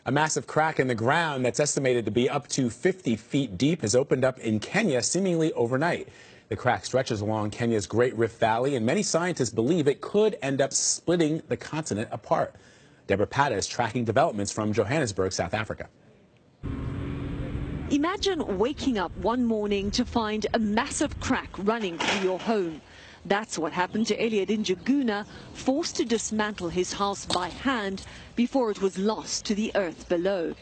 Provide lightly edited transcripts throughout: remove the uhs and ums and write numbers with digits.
A massive crack in the ground that's estimated to be up to 50 feet deep has opened up in Kenya seemingly overnight. The crack stretches along Kenya's Great Rift Valley, and many scientists believe it could end up splitting the continent apart. Deborah Pata is tracking developments from Johannesburg, South Africa. Imagine waking up one morning to find a massive crack running through your home. That's what happened to Elliot Njuguna, forced to dismantle his house by hand before it was lost to the earth below.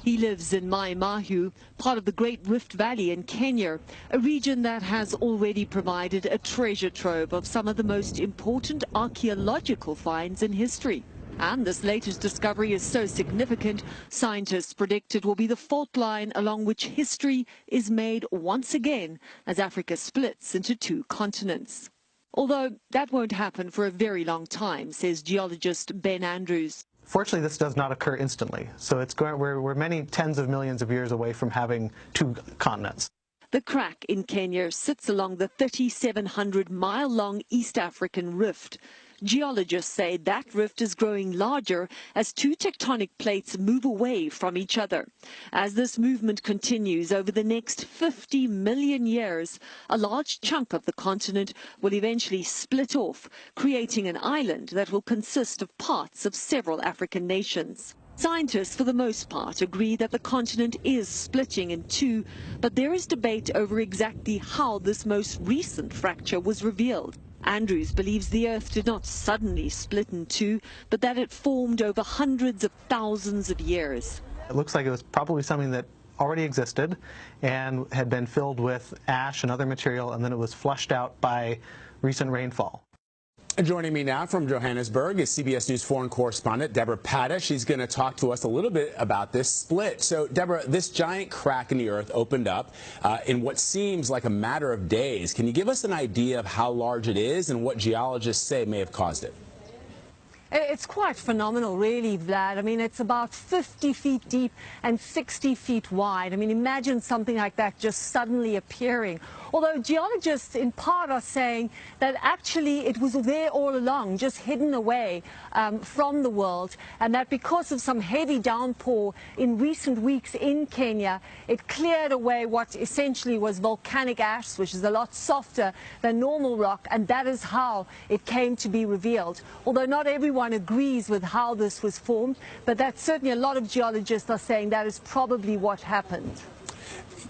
He lives in Mai Mahiu, part of the Great Rift Valley in Kenya, a region that has already provided a treasure trove of some of the most important archaeological finds in history. And this latest discovery is so significant, scientists predict it will be the fault line along which history is made once again as Africa splits into two continents. Although that won't happen for a very long time, says geologist Ben Andrews. Fortunately, this does not occur instantly, so we're many tens of millions of years away from having two continents. The crack in Kenya sits along the 3,700-mile-long East African rift. Geologists say that rift is growing larger as two tectonic plates move away from each other. As this movement continues over the next 50 million years, a large chunk of the continent will eventually split off, creating an island that will consist of parts of several African nations. Scientists, for the most part, agree that the continent is splitting in two, but there is debate over exactly how this most recent fracture was revealed. Andrews believes the Earth did not suddenly split in two, but that it formed over hundreds of thousands of years. It looks like it was probably something that already existed and had been filled with ash and other material, and then it was flushed out by recent rainfall. Joining me now from Johannesburg is CBS News foreign correspondent Deborah Pata. She's going to talk to us a little bit about this split. So, Deborah, this giant crack in the earth opened up in what seems like a matter of days. Can you give us an idea of how large it is and what geologists say may have caused it? It's quite phenomenal, really, Vlad. I mean, it's about 50 feet deep and 60 feet wide. I mean, imagine something like that just suddenly appearing. Although geologists in part are saying that actually it was there all along, just hidden away from the world, and that because of some heavy downpour in recent weeks in Kenya, it cleared away what essentially was volcanic ash, which is a lot softer than normal rock, and that is how it came to be revealed. Although not everyone agrees with how this was formed, but that's certainly a lot of geologists are saying that is probably what happened.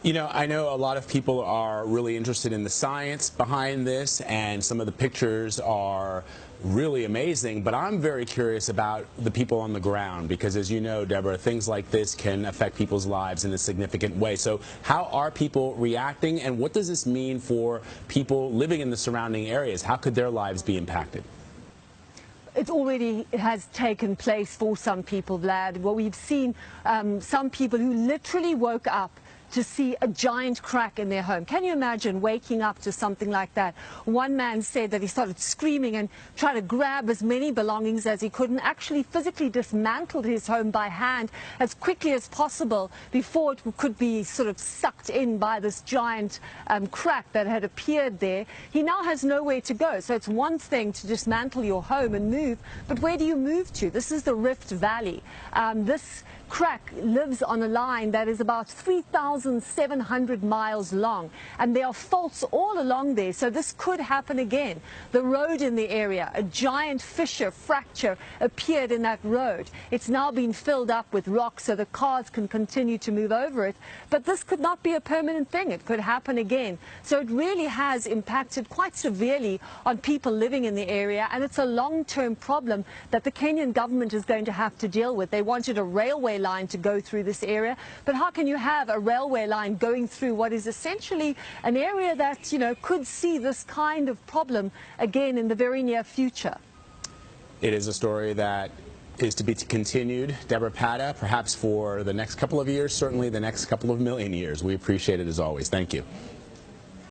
You know, I know a lot of people are really interested in the science behind this, and some of the pictures are really amazing, but I'm very curious about the people on the ground because, as you know, Deborah, things like this can affect people's lives in a significant way. So how are people reacting, and what does this mean for people living in the surrounding areas? How could their lives be impacted? It already has taken place for some people, Vlad. Well, we've seen some people who literally woke up to see a giant crack in their home. Can you imagine waking up to something like that? One man said that he started screaming and tried to grab as many belongings as he could and actually physically dismantled his home by hand as quickly as possible before it could be sort of sucked in by this giant crack that had appeared there. He now has nowhere to go. So it's one thing to dismantle your home and move, but where do you move to? This is the Rift Valley. This crack lives on a line that is about 3,700 miles long, and there are faults all along there, so this could happen again. The road in the area, a giant fissure, fracture appeared in that road. It's now been filled up with rock so the cars can continue to move over it, but this could not be a permanent thing. It could happen again. So it really has impacted quite severely on people living in the area, and it's a long-term problem that the Kenyan government is going to have to deal with. They wanted a railway line to go through this area, but how can you have a railway line going through what is essentially an area that, you know, could see this kind of problem again in the very near future? It is a story that is to be continued. Deborah Pata, perhaps for the next couple of years, certainly the next couple of million years. We appreciate it as always. Thank you.